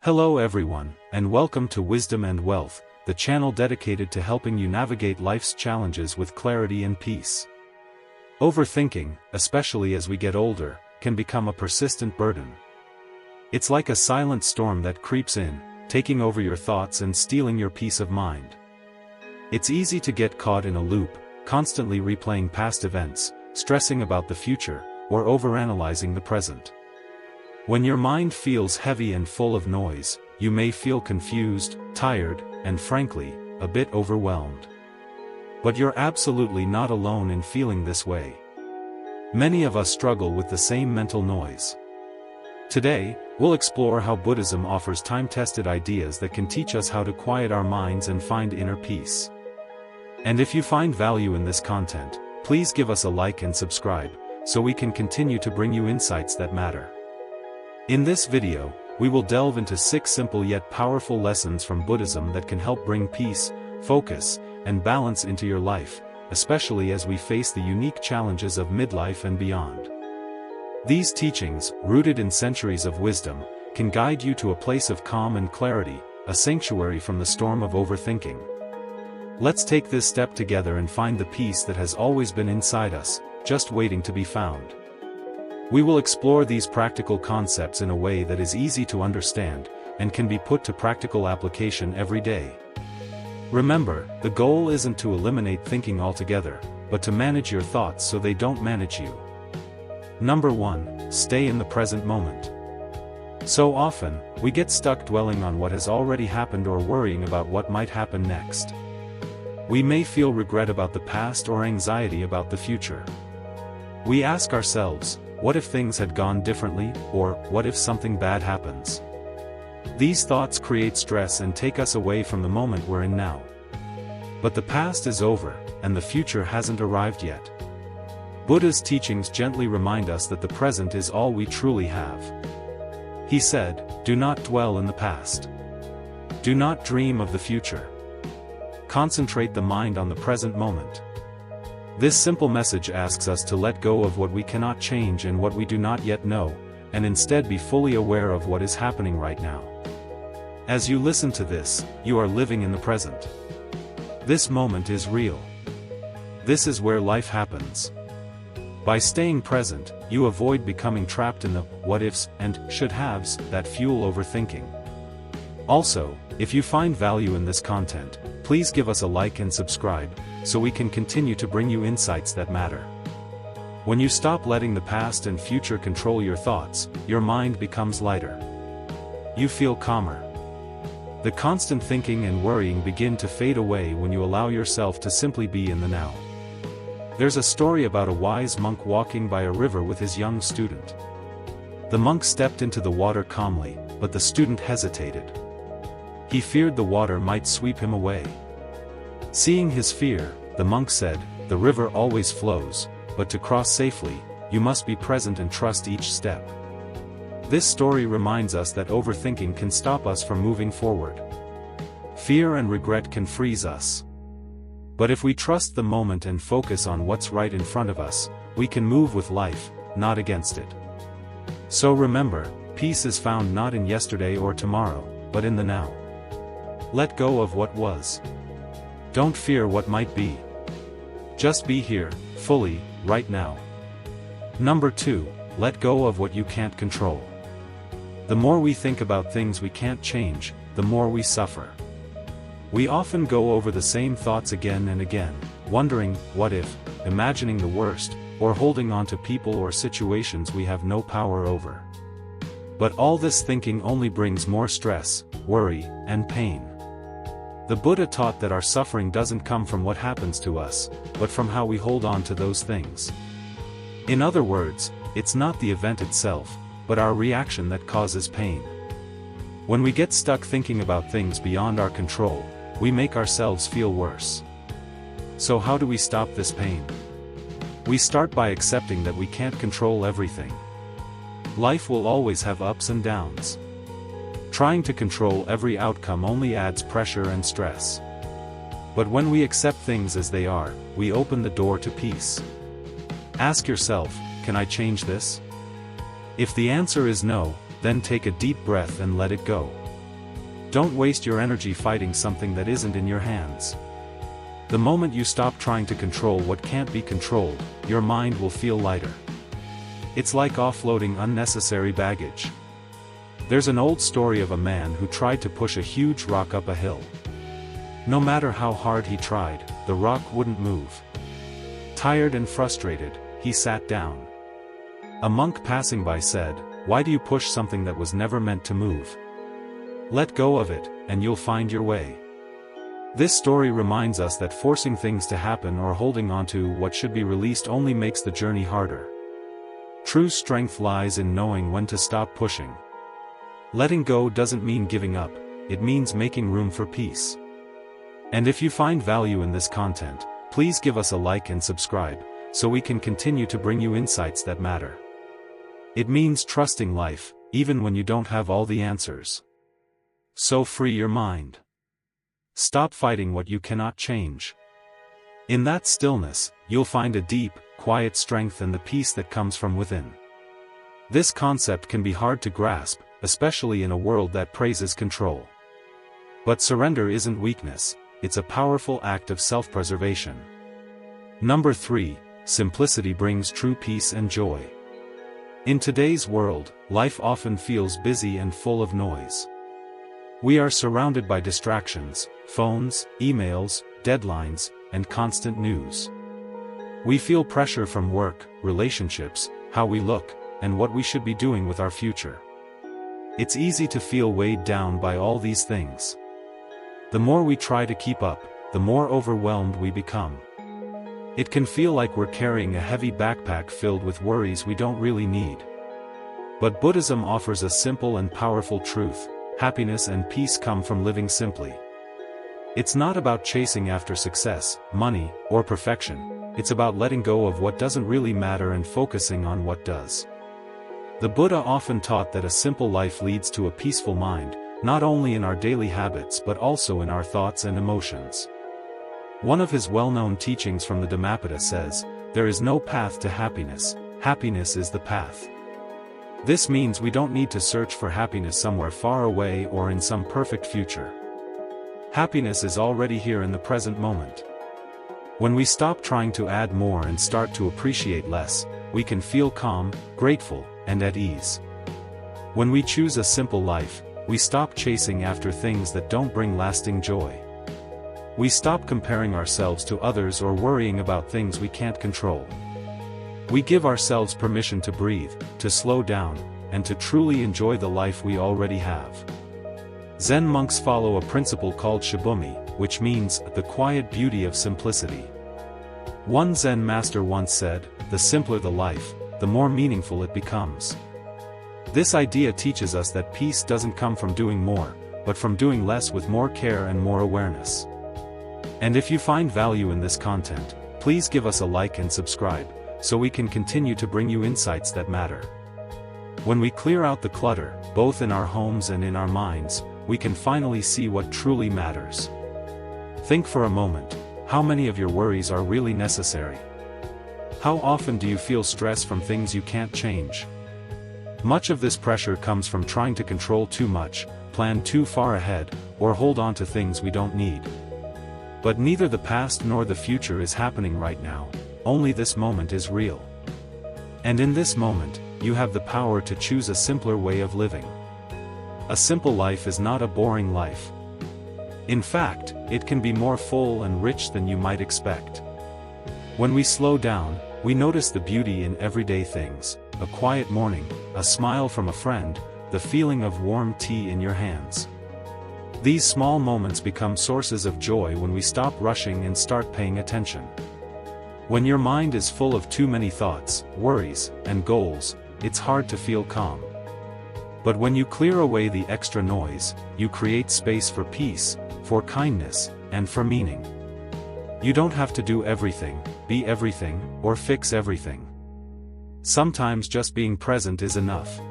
Hello everyone, and welcome to Wisdom and Wealth, the channel dedicated to helping you navigate life's challenges with clarity and peace. Overthinking, especially as we get older, can become a persistent burden. It's like a silent storm that creeps in, taking over your thoughts and stealing your peace of mind. It's easy to get caught in a loop, constantly replaying past events, stressing about the future, or overanalyzing the present. When your mind feels heavy and full of noise, you may feel confused, tired, and frankly, a bit overwhelmed. But you're absolutely not alone in feeling this way. Many of us struggle with the same mental noise. Today, we'll explore how Buddhism offers time-tested ideas that can teach us how to quiet our minds and find inner peace. And if you find value in this content, please give us a like and subscribe, so we can continue to bring you insights that matter. In this video, we will delve into 6 simple yet powerful lessons from Buddhism that can help bring peace, focus, and balance into your life, especially as we face the unique challenges of midlife and beyond. These teachings, rooted in centuries of wisdom, can guide you to a place of calm and clarity, a sanctuary from the storm of overthinking. Let's take this step together and find the peace that has always been inside us, just waiting to be found. We will explore these practical concepts in a way that is easy to understand, and can be put to practical application every day. Remember, the goal isn't to eliminate thinking altogether, but to manage your thoughts so they don't manage you. Number 1, stay in the present moment. So often, we get stuck dwelling on what has already happened or worrying about what might happen next. We may feel regret about the past or anxiety about the future. We ask ourselves, what if things had gone differently, or what if something bad happens? These thoughts create stress and take us away from the moment we're in now. But the past is over, and the future hasn't arrived yet. Buddha's teachings gently remind us that the present is all we truly have. He said, do not dwell in the past. Do not dream of the future. Concentrate the mind on the present moment. This simple message asks us to let go of what we cannot change and what we do not yet know, and instead be fully aware of what is happening right now. As you listen to this, you are living in the present. This moment is real. This is where life happens. By staying present, you avoid becoming trapped in the what-ifs and should-haves that fuel overthinking. Also, if you find value in this content, please give us a like and subscribe, so we can continue to bring you insights that matter. When you stop letting the past and future control your thoughts, your mind becomes lighter. You feel calmer. The constant thinking and worrying begin to fade away when you allow yourself to simply be in the now. There's a story about a wise monk walking by a river with his young student. The monk stepped into the water calmly, but the student hesitated. He feared the water might sweep him away. Seeing his fear, the monk said, the river always flows, but to cross safely, you must be present and trust each step. This story reminds us that overthinking can stop us from moving forward. Fear and regret can freeze us. But if we trust the moment and focus on what's right in front of us, we can move with life, not against it. So remember, peace is found not in yesterday or tomorrow, but in the now. Let go of what was. Don't fear what might be. Just be here, fully, right now. Number 2, let go of what you can't control. The more we think about things we can't change, the more we suffer. We often go over the same thoughts again and again, wondering, what if, imagining the worst, or holding on to people or situations we have no power over. But all this thinking only brings more stress, worry, and pain. The Buddha taught that our suffering doesn't come from what happens to us, but from how we hold on to those things. In other words, it's not the event itself, but our reaction that causes pain. When we get stuck thinking about things beyond our control, we make ourselves feel worse. So how do we stop this pain? We start by accepting that we can't control everything. Life will always have ups and downs. Trying to control every outcome only adds pressure and stress. But when we accept things as they are, we open the door to peace. Ask yourself, can I change this? If the answer is no, then take a deep breath and let it go. Don't waste your energy fighting something that isn't in your hands. The moment you stop trying to control what can't be controlled, your mind will feel lighter. It's like offloading unnecessary baggage. There's an old story of a man who tried to push a huge rock up a hill. No matter how hard he tried, the rock wouldn't move. Tired and frustrated, he sat down. A monk passing by said, "Why do you push something that was never meant to move? Let go of it, and you'll find your way." This story reminds us that forcing things to happen or holding onto what should be released only makes the journey harder. True strength lies in knowing when to stop pushing. Letting go doesn't mean giving up, it means making room for peace. And if you find value in this content, please give us a like and subscribe, so we can continue to bring you insights that matter. It means trusting life, even when you don't have all the answers. So free your mind. Stop fighting what you cannot change. In that stillness, you'll find a deep, quiet strength and the peace that comes from within. This concept can be hard to grasp, especially in a world that praises control. But surrender isn't weakness, it's a powerful act of self-preservation. Number 3, simplicity brings true peace and joy. In today's world, life often feels busy and full of noise. We are surrounded by distractions, phones, emails, deadlines, and constant news. We feel pressure from work, relationships, how we look, and what we should be doing with our future. It's easy to feel weighed down by all these things. The more we try to keep up, the more overwhelmed we become. It can feel like we're carrying a heavy backpack filled with worries we don't really need. But Buddhism offers a simple and powerful truth: happiness and peace come from living simply. It's not about chasing after success, money, or perfection, it's about letting go of what doesn't really matter and focusing on what does. The Buddha often taught that a simple life leads to a peaceful mind, not only in our daily habits but also in our thoughts and emotions. One of his well-known teachings from the Dhammapada says, "There is no path to happiness, happiness is the path." This means we don't need to search for happiness somewhere far away or in some perfect future. Happiness is already here in the present moment. When we stop trying to add more and start to appreciate less, we can feel calm, grateful, and at ease. When we choose a simple life, we stop chasing after things that don't bring lasting joy. We stop comparing ourselves to others or worrying about things we can't control. We give ourselves permission to breathe, to slow down, and to truly enjoy the life we already have. Zen monks follow a principle called shibumi, which means the quiet beauty of simplicity. One Zen master once said, "The simpler the life, the more meaningful it becomes." This idea teaches us that peace doesn't come from doing more, but from doing less with more care and more awareness. And if you find value in this content, please give us a like and subscribe, so we can continue to bring you insights that matter. When we clear out the clutter, both in our homes and in our minds, we can finally see what truly matters. Think for a moment, how many of your worries are really necessary? How often do you feel stress from things you can't change? Much of this pressure comes from trying to control too much, plan too far ahead, or hold on to things we don't need. But neither the past nor the future is happening right now, only this moment is real. And in this moment, you have the power to choose a simpler way of living. A simple life is not a boring life. In fact, it can be more full and rich than you might expect. When we slow down, we notice the beauty in everyday things: a quiet morning, a smile from a friend, the feeling of warm tea in your hands. These small moments become sources of joy when we stop rushing and start paying attention. When your mind is full of too many thoughts, worries, and goals, it's hard to feel calm. But when you clear away the extra noise, you create space for peace, for kindness, and for meaning. You don't have to do everything, be everything, or fix everything. Sometimes just being present is enough.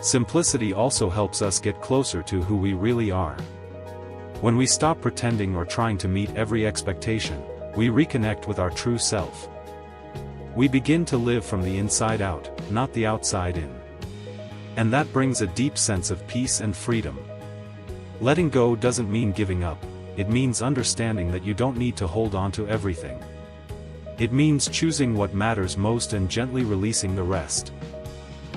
Simplicity also helps us get closer to who we really are. When we stop pretending or trying to meet every expectation, we reconnect with our true self. We begin to live from the inside out, not the outside in. And that brings a deep sense of peace and freedom. Letting go doesn't mean giving up, it means understanding that you don't need to hold on to everything. It means choosing what matters most and gently releasing the rest.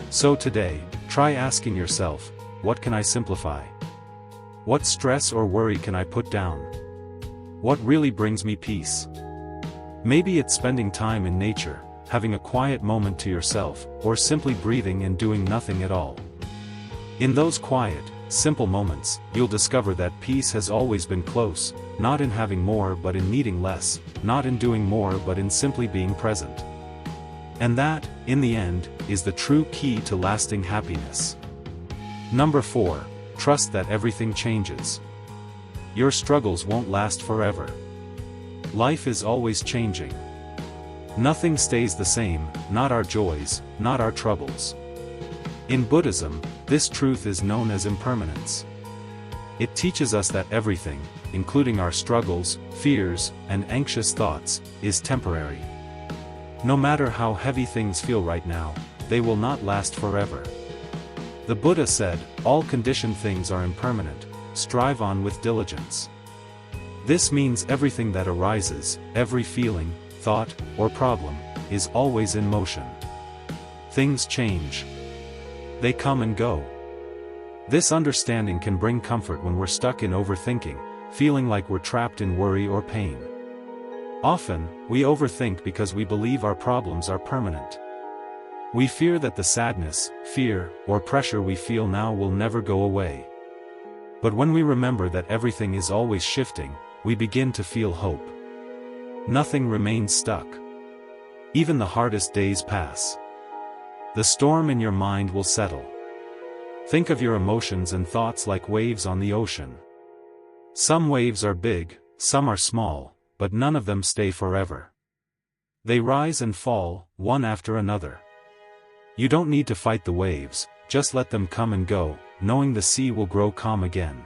So today, try asking yourself, what can I simplify? What stress or worry can I put down? What really brings me peace? Maybe it's spending time in nature, having a quiet moment to yourself, or simply breathing and doing nothing at all. In those quiet, simple moments, you'll discover that peace has always been close, not in having more but in needing less, not in doing more but in simply being present. And that, in the end, is the true key to lasting happiness. Number 4. Trust that everything changes. Your struggles won't last forever. Life is always changing. Nothing stays the same, not our joys, not our troubles. In Buddhism, this truth is known as impermanence. It teaches us that everything, including our struggles, fears, and anxious thoughts, is temporary. No matter how heavy things feel right now, they will not last forever. The Buddha said, all conditioned things are impermanent, strive on with diligence. This means everything that arises, every feeling, thought, or problem, is always in motion. Things change. They come and go. This understanding can bring comfort when we're stuck in overthinking, feeling like we're trapped in worry or pain. Often, we overthink because we believe our problems are permanent. We fear that the sadness, fear, or pressure we feel now will never go away. But when we remember that everything is always shifting, we begin to feel hope. Nothing remains stuck. Even the hardest days pass. The storm in your mind will settle. Think of your emotions and thoughts like waves on the ocean. Some waves are big, some are small, but none of them stay forever. They rise and fall, one after another. You don't need to fight the waves, just let them come and go, knowing the sea will grow calm again.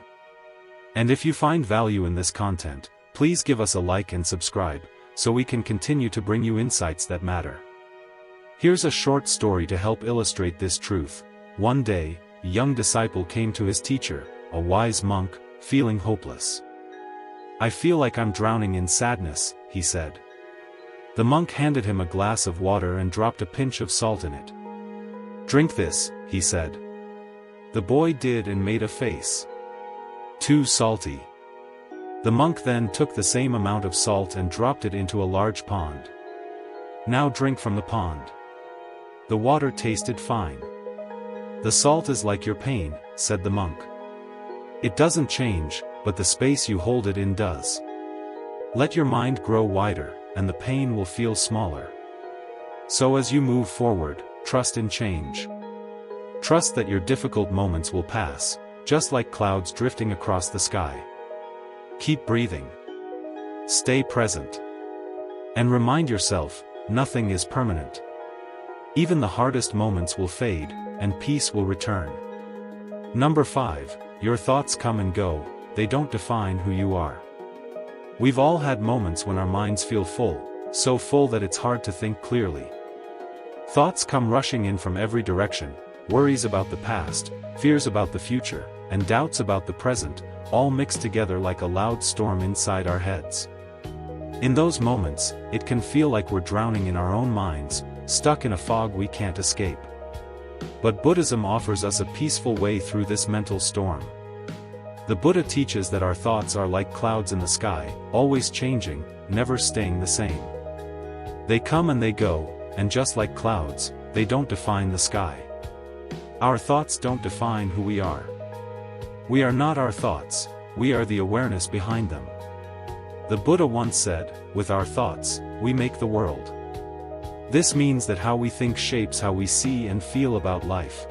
And if you find value in this content, please give us a like and subscribe, so we can continue to bring you insights that matter. Here's a short story to help illustrate this truth. One day, a young disciple came to his teacher, a wise monk, feeling hopeless. I feel like I'm drowning in sadness, he said. The monk handed him a glass of water and dropped a pinch of salt in it. Drink this, he said. The boy did and made a face. Too salty. The monk then took the same amount of salt and dropped it into a large pond. Now drink from the pond. The water tasted fine. The salt is like your pain, said the monk. It doesn't change, but the space you hold it in does. Let your mind grow wider, and the pain will feel smaller. So as you move forward, trust in change. Trust that your difficult moments will pass, just like clouds drifting across the sky. Keep breathing. Stay present. And remind yourself, nothing is permanent. Even the hardest moments will fade, and peace will return. Number 5, your thoughts come and go, they don't define who you are. We've all had moments when our minds feel full, so full that it's hard to think clearly. Thoughts come rushing in from every direction, worries about the past, fears about the future, and doubts about the present, all mixed together like a loud storm inside our heads. In those moments, it can feel like we're drowning in our own minds, stuck in a fog we can't escape. But Buddhism offers us a peaceful way through this mental storm. The Buddha teaches that our thoughts are like clouds in the sky, always changing, never staying the same. They come and they go, and just like clouds, they don't define the sky. Our thoughts don't define who we are. We are not our thoughts, we are the awareness behind them. The Buddha once said, with our thoughts, we make the world. This means that how we think shapes how we see and feel about life.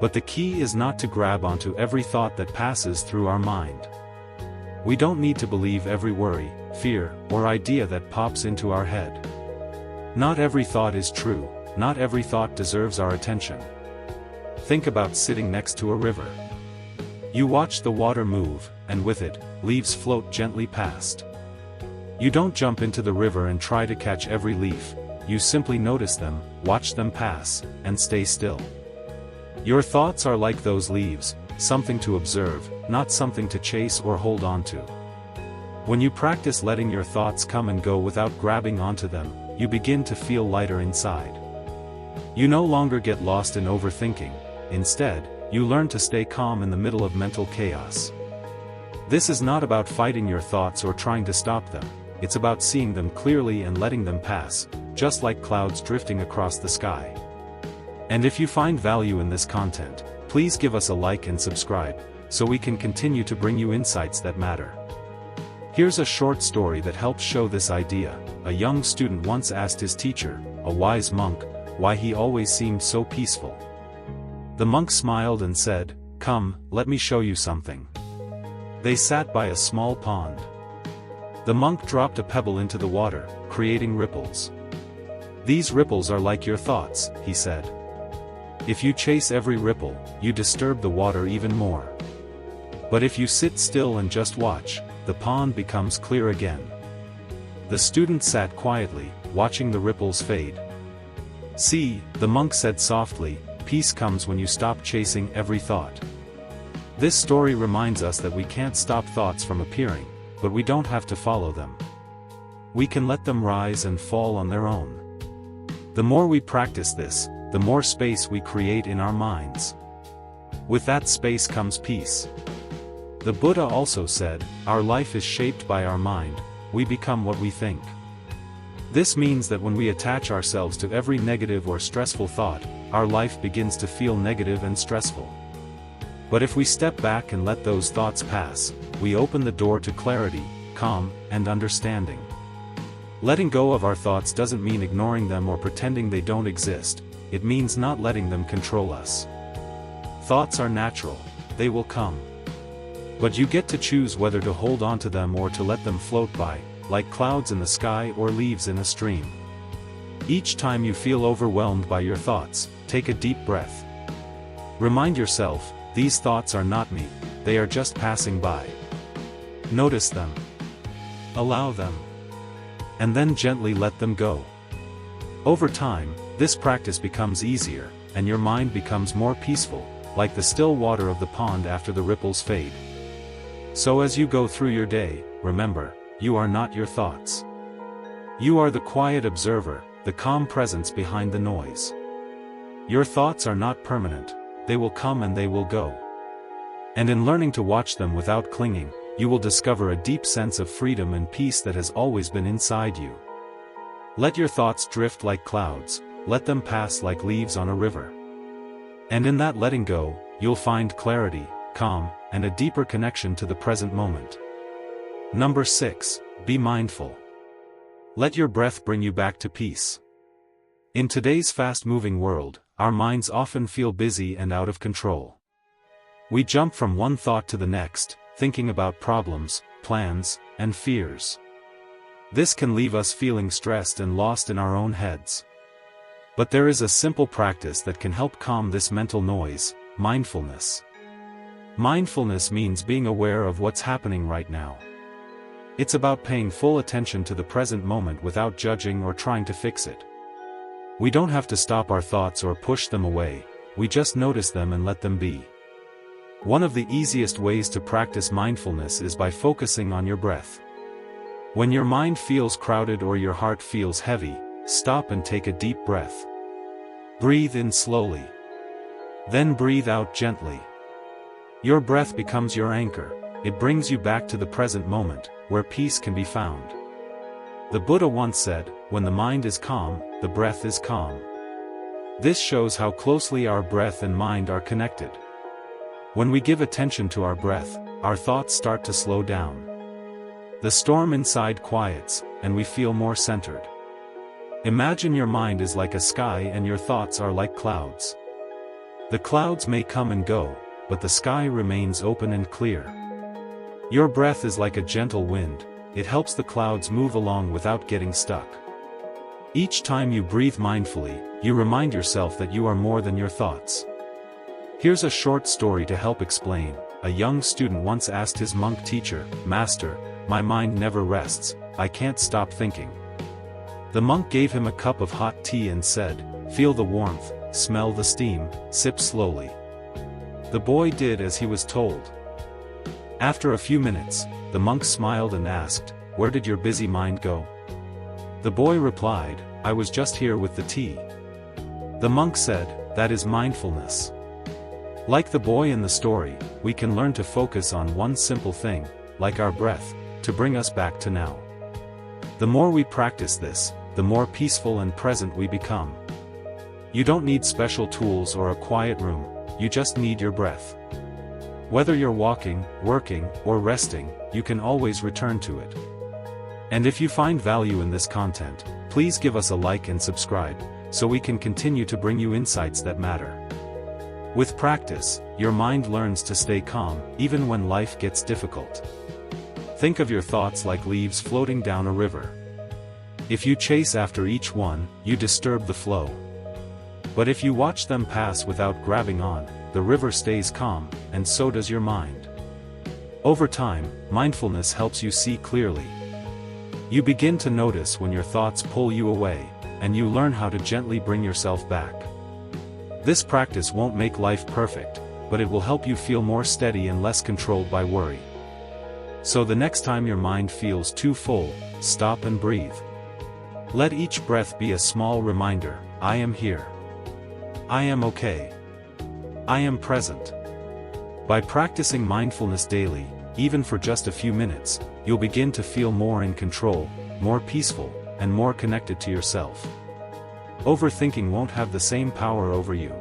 But the key is not to grab onto every thought that passes through our mind. We don't need to believe every worry, fear, or idea that pops into our head. Not every thought is true, not every thought deserves our attention. Think about sitting next to a river. You watch the water move, and with it, leaves float gently past. You don't jump into the river and try to catch every leaf, you simply notice them, watch them pass, and stay still. Your thoughts are like those leaves, something to observe, not something to chase or hold on to. When you practice letting your thoughts come and go without grabbing onto them, you begin to feel lighter inside. You no longer get lost in overthinking. Instead, you learn to stay calm in the middle of mental chaos. This is not about fighting your thoughts or trying to stop them. It's about seeing them clearly and letting them pass, just like clouds drifting across the sky. And if you find value in this content, please give us a like and subscribe, so we can continue to bring you insights that matter. Here's a short story that helps show this idea. A young student once asked his teacher, a wise monk, why he always seemed so peaceful. The monk smiled and said, "Come, let me show you something." They sat by a small pond. The monk dropped a pebble into the water, creating ripples. "These ripples are like your thoughts," he said. "If you chase every ripple, you disturb the water even more. But if you sit still and just watch, the pond becomes clear again." The student sat quietly, watching the ripples fade. "See," the monk said softly, "peace comes when you stop chasing every thought." This story reminds us that we can't stop thoughts from appearing, but we don't have to follow them. We can let them rise and fall on their own. The more we practice this, the more space we create in our minds. With that space comes peace. The Buddha also said, "Our life is shaped by our mind, we become what we think." This means that when we attach ourselves to every negative or stressful thought, our life begins to feel negative and stressful. But if we step back and let those thoughts pass, we open the door to clarity, calm, and understanding. Letting go of our thoughts doesn't mean ignoring them or pretending they don't exist, it means not letting them control us. Thoughts are natural, they will come. But you get to choose whether to hold on to them or to let them float by, like clouds in the sky or leaves in a stream. Each time you feel overwhelmed by your thoughts, take a deep breath. Remind yourself, these thoughts are not me, they are just passing by. Notice them. Allow them. And then gently let them go. Over time, this practice becomes easier, and your mind becomes more peaceful, like the still water of the pond after the ripples fade. So as you go through your day, remember, you are not your thoughts. You are the quiet observer, the calm presence behind the noise. Your thoughts are not permanent, they will come and they will go. And in learning to watch them without clinging, you will discover a deep sense of freedom and peace that has always been inside you. Let your thoughts drift like clouds, let them pass like leaves on a river. And in that letting go, you'll find clarity, calm, and a deeper connection to the present moment. Number 6, be mindful. Let your breath bring you back to peace. In today's fast-moving world, our minds often feel busy and out of control. We jump from one thought to the next, thinking about problems, plans, and fears. This can leave us feeling stressed and lost in our own heads. But there is a simple practice that can help calm this mental noise: mindfulness. Mindfulness means being aware of what's happening right now. It's about paying full attention to the present moment without judging or trying to fix it. We don't have to stop our thoughts or push them away, we just notice them and let them be. One of the easiest ways to practice mindfulness is by focusing on your breath. When your mind feels crowded or your heart feels heavy, stop and take a deep breath. Breathe in slowly. Then breathe out gently. Your breath becomes your anchor, it brings you back to the present moment, where peace can be found. The Buddha once said, "When the mind is calm, the breath is calm." This shows how closely our breath and mind are connected. When we give attention to our breath, our thoughts start to slow down. The storm inside quiets, and we feel more centered. Imagine your mind is like a sky and your thoughts are like clouds. The clouds may come and go, but the sky remains open and clear. Your breath is like a gentle wind, it helps the clouds move along without getting stuck. Each time you breathe mindfully, you remind yourself that you are more than your thoughts. Here's a short story to help explain. A young student once asked his monk teacher, "Master, my mind never rests, I can't stop thinking." The monk gave him a cup of hot tea and said, "Feel the warmth, smell the steam, sip slowly." The boy did as he was told. After a few minutes, the monk smiled and asked, "Where did your busy mind go?" The boy replied, "I was just here with the tea." The monk said, "That is mindfulness." Like the boy in the story, we can learn to focus on one simple thing, like our breath, to bring us back to now. The more we practice this, the more peaceful and present we become. You don't need special tools or a quiet room, you just need your breath. Whether you're walking, working, or resting, you can always return to it. And if you find value in this content, please give us a like and subscribe, so we can continue to bring you insights that matter. With practice, your mind learns to stay calm, even when life gets difficult. Think of your thoughts like leaves floating down a river. If you chase after each one, you disturb the flow. But if you watch them pass without grabbing on, the river stays calm, and so does your mind. Over time, mindfulness helps you see clearly. You begin to notice when your thoughts pull you away, and you learn how to gently bring yourself back. This practice won't make life perfect, but it will help you feel more steady and less controlled by worry. So the next time your mind feels too full, stop and breathe. Let each breath be a small reminder, I am here. I am okay. I am present. By practicing mindfulness daily, even for just a few minutes, you'll begin to feel more in control, more peaceful, and more connected to yourself. Overthinking won't have the same power over you.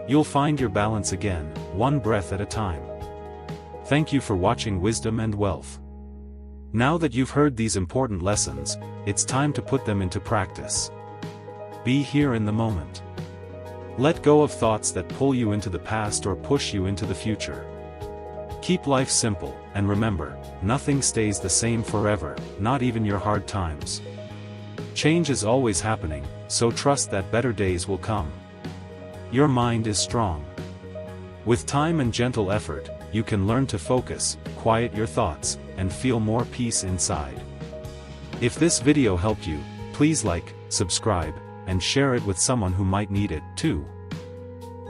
You'll find your balance again, one breath at a time. Thank you for watching Wisdom and Wealth. Now that you've heard these important lessons, it's time to put them into practice. Be here in the moment. Let go of thoughts that pull you into the past or push you into the future. Keep life simple, and remember, nothing stays the same forever, not even your hard times. Change is always happening, so trust that better days will come. Your mind is strong. With time and gentle effort, you can learn to focus, quiet your thoughts, and feel more peace inside. If this video helped you, please like, subscribe, and share it with someone who might need it, too.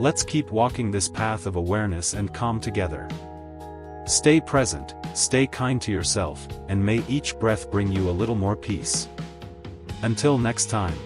Let's keep walking this path of awareness and calm together. Stay present, stay kind to yourself, and may each breath bring you a little more peace. Until next time.